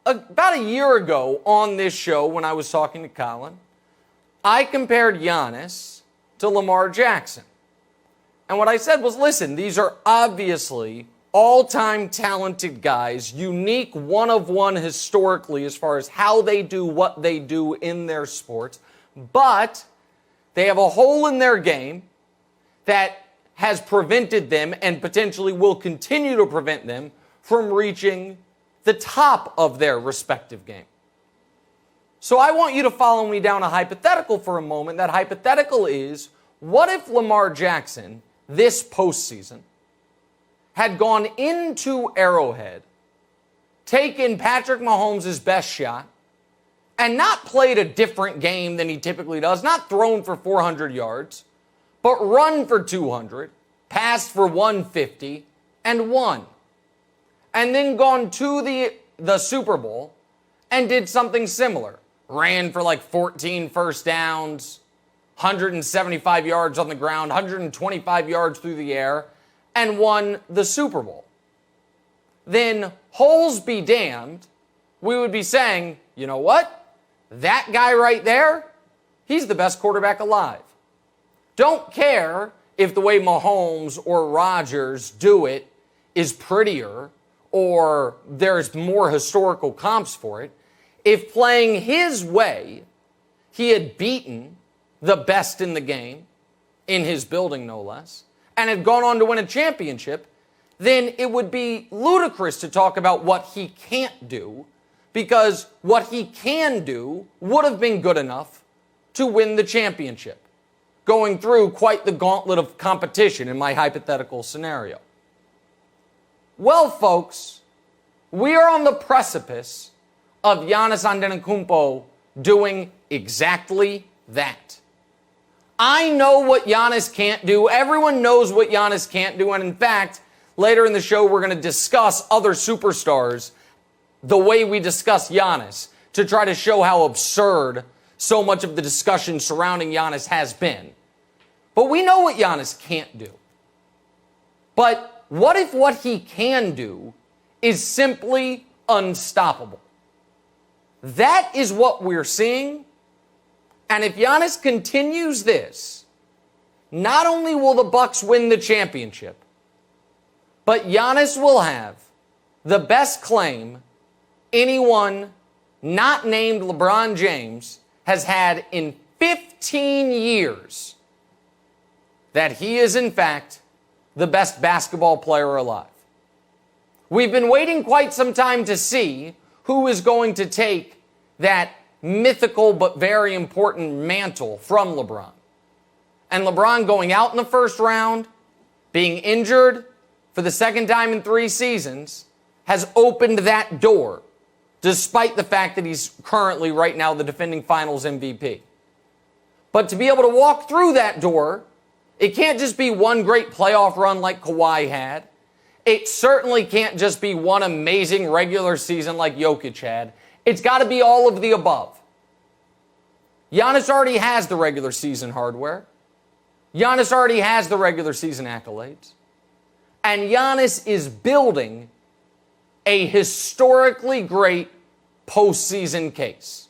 about a year ago on this show when I was talking to Colin, I compared Giannis to Lamar Jackson. And what I said was, listen, these are obviously all-time talented guys, unique one-of-one historically as far as how they do what they do in their sports, but they have a hole in their game that has prevented them and potentially will continue to prevent them from reaching the top of their respective game. So I want you to follow me down a hypothetical for a moment. That hypothetical is, what if Lamar Jackson, this postseason, had gone into Arrowhead, taken Patrick Mahomes' best shot, and not played a different game than he typically does, not thrown for 400 yards, but run for 200, passed for 150, and won. And then gone to the Super Bowl and did something similar. Ran for like 14 first downs, 175 yards on the ground, 125 yards through the air, and won the Super Bowl. Then, holes be damned, we would be saying, you know what? That guy right there, he's the best quarterback alive. Don't care if the way Mahomes or Rodgers do it is prettier or there's more historical comps for it. If playing his way, he had beaten the best in the game, in his building no less, and had gone on to win a championship, then it would be ludicrous to talk about what he can't do, because what he can do would have been good enough to win the championship, going through quite the gauntlet of competition in my hypothetical scenario. Well, folks, we are on the precipice of Giannis Antetokounmpo doing exactly that. I know what Giannis can't do. Everyone knows what Giannis can't do. And in fact, later in the show, we're going to discuss other superstars the way we discuss Giannis to try to show how absurd so much of the discussion surrounding Giannis has been. But we know what Giannis can't do. But what if what he can do is simply unstoppable? That is what we're seeing. And if Giannis continues this, not only will the Bucks win the championship, but Giannis will have the best claim anyone not named LeBron James has had in 15 years, that he is in fact the best basketball player alive. We've been waiting quite some time to see who is going to take that mythical but very important mantle from LeBron. And LeBron going out in the first round, being injured for the second time in 3 seasons, has opened that door, despite the fact that he's currently right now the defending finals MVP. But to be able to walk through that door, it can't just be one great playoff run like Kawhi had. It certainly can't just be one amazing regular season like Jokic had. It's got to be all of the above. Giannis already has the regular season hardware. Giannis already has the regular season accolades. And Giannis is building a historically great postseason case.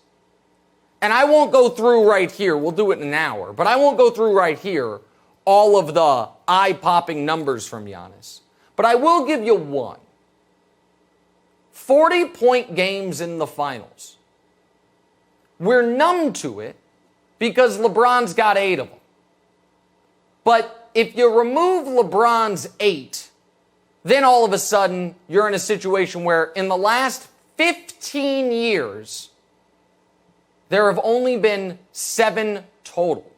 And I won't go through right here, we'll do it in an hour, but I won't go through right here all of the eye-popping numbers from Giannis. But I will give you one. 40-point games in the finals. We're numb to it because LeBron's got 8 of them. But if you remove LeBron's 8, then all of a sudden you're in a situation where in the last 15 years, there have only been 7 total.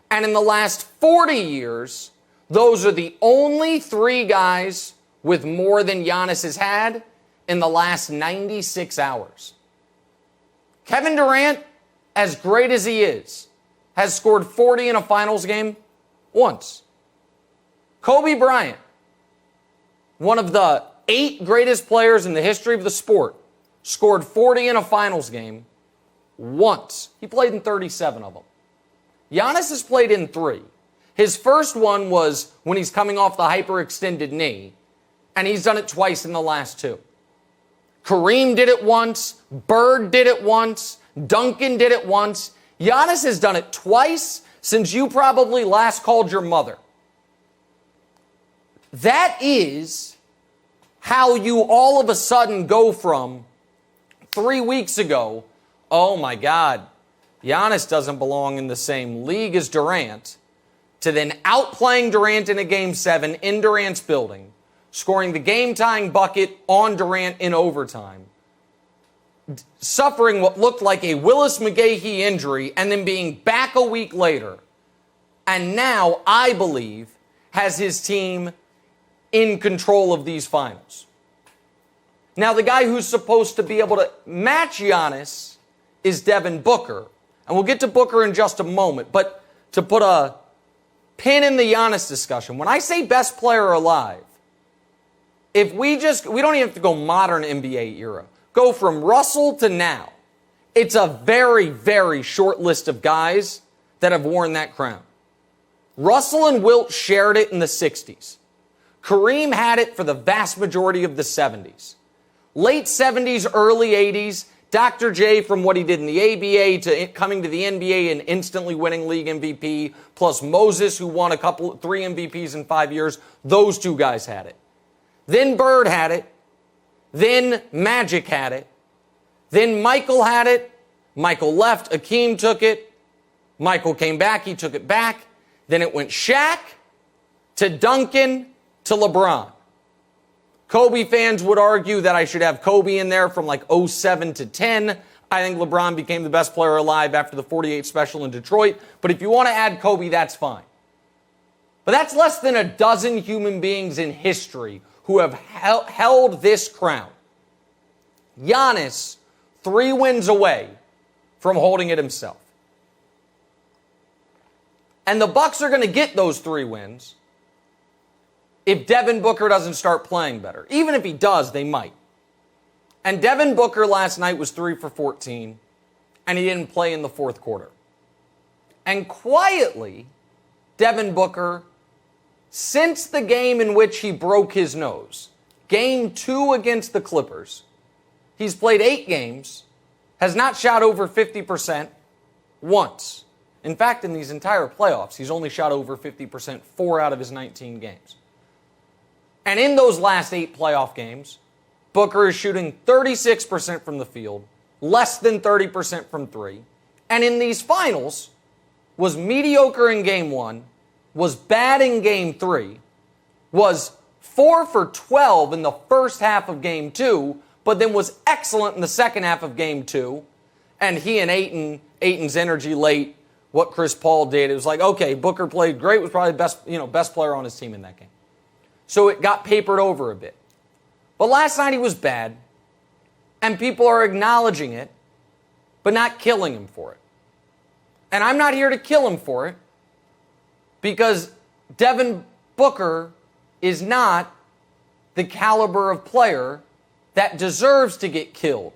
And in the last 40 years, those are the only 3 guys with more than Giannis has had in the last 96 hours. Kevin Durant, as great as he is, has scored 40 in a finals game once. Kobe Bryant, one of the 8 greatest players in the history of the sport, scored 40 in a finals game once. He played in 37 of them. Giannis has played in 3. His first one was when he's coming off the hyperextended knee, and he's done it twice in the last 2. Kareem did it once. Bird did it once. Duncan did it once. Giannis has done it twice since you probably last called your mother. That is how you all of a sudden go from 3 weeks ago, oh my God, Giannis doesn't belong in the same league as Durant, to then outplaying Durant in a Game 7 in Durant's building, scoring the game-tying bucket on Durant in overtime, suffering what looked like a Willis McGahee injury, and then being back a week later, and now, I believe, has his team in control of these finals. Now, the guy who's supposed to be able to match Giannis is Devin Booker. And we'll get to Booker in just a moment. But to put a pin in the Giannis discussion, when I say best player alive, if we don't even have to go modern NBA era, go from Russell to now, it's a very, very short list of guys that have worn that crown. Russell and Wilt shared it in the 60s. Kareem had it for the vast majority of the 70s. Late 70s, early 80s, Dr. J, from what he did in the ABA to coming to the NBA and instantly winning league MVP, plus Moses, who won 3 MVPs in 5 years, those two guys had it. Then Bird had it. Then Magic had it. Then Michael had it. Michael left. Akeem took it. Michael came back. He took it back. Then it went Shaq to Duncan to LeBron. Kobe fans would argue that I should have Kobe in there from like 07 to 10. I think LeBron became the best player alive after the 48 special in Detroit. But if you want to add Kobe, that's fine. But that's less than a dozen human beings in history who have held this crown. Giannis, 3 wins away from holding it himself. And the Bucks are going to get those 3 wins if Devin Booker doesn't start playing better. Even if he does, they might. And Devin Booker last night was 3 for 14, and he didn't play in the fourth quarter. And quietly, Devin Booker, since the game in which he broke his nose, Game 2 against the Clippers, he's played 8 games, has not shot over 50% once. In fact, in these entire playoffs, he's only shot over 50% 4 out of his 19 games. And in those last 8 playoff games, Booker is shooting 36% from the field, less than 30% from 3. And in these finals, was mediocre in Game 1, was bad in Game 3, was 4 for 12 in the first half of Game 2, but then was excellent in the second half of Game 2. And he and Ayton's energy late, what Chris Paul did, it was like, okay, Booker played great, was probably the best player on his team in that game. So it got papered over a bit. But last night he was bad, and people are acknowledging it, but not killing him for it. And I'm not here to kill him for it, because Devin Booker is not the caliber of player that deserves to get killed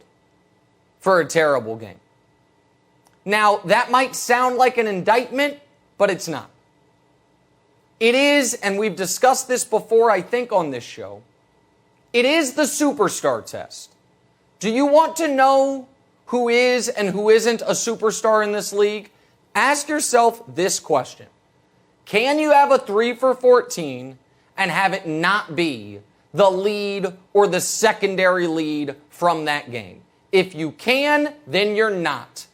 for a terrible game. Now, that might sound like an indictment, but it's not. It is, and we've discussed this before, I think, on this show, it is the superstar test. Do you want to know who is and who isn't a superstar in this league? Ask yourself this question. Can you have a 3 for 14 and have it not be the lead or the secondary lead from that game? If you can, then you're not.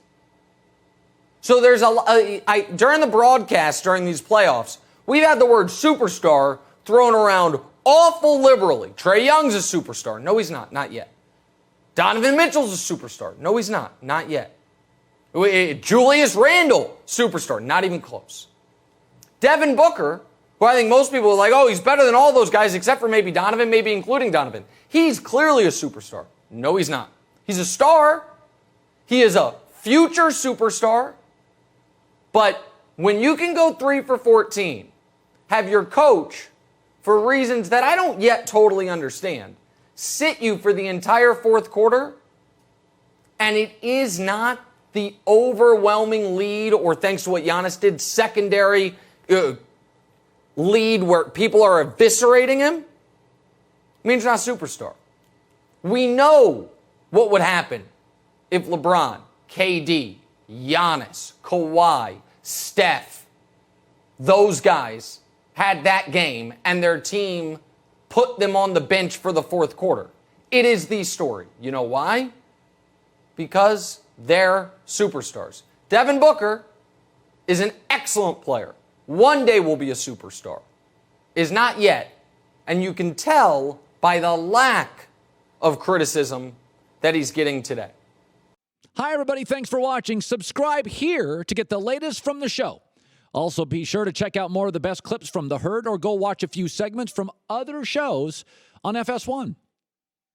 So there's during the broadcast, during these playoffs, we've had the word superstar thrown around awful liberally. Trae Young's a superstar. No, he's not. Not yet. Donovan Mitchell's a superstar. No, he's not. Not yet. Julius Randle, superstar. Not even close. Devin Booker, who I think most people are like, oh, he's better than all those guys except for maybe Donovan, maybe including Donovan. He's clearly a superstar. No, he's not. He's a star. He is a future superstar. But when you can go 3 for 14, have your coach, for reasons that I don't yet totally understand, sit you for the entire fourth quarter, and it is not the overwhelming lead, or thanks to what Giannis did, secondary lead where people are eviscerating him, means not a superstar. We know what would happen if LeBron, KD, Giannis, Kawhi, Steph, those guys had that game and their team put them on the bench for the fourth quarter. It is the story. You know why? Because they're superstars. Devin Booker is an excellent player. One day will be a superstar. Is not yet. And you can tell by the lack of criticism that he's getting today. Hi, everybody. Thanks for watching. Subscribe here to get the latest from the show. Also, be sure to check out more of the best clips from The Herd or go watch a few segments from other shows on FS1.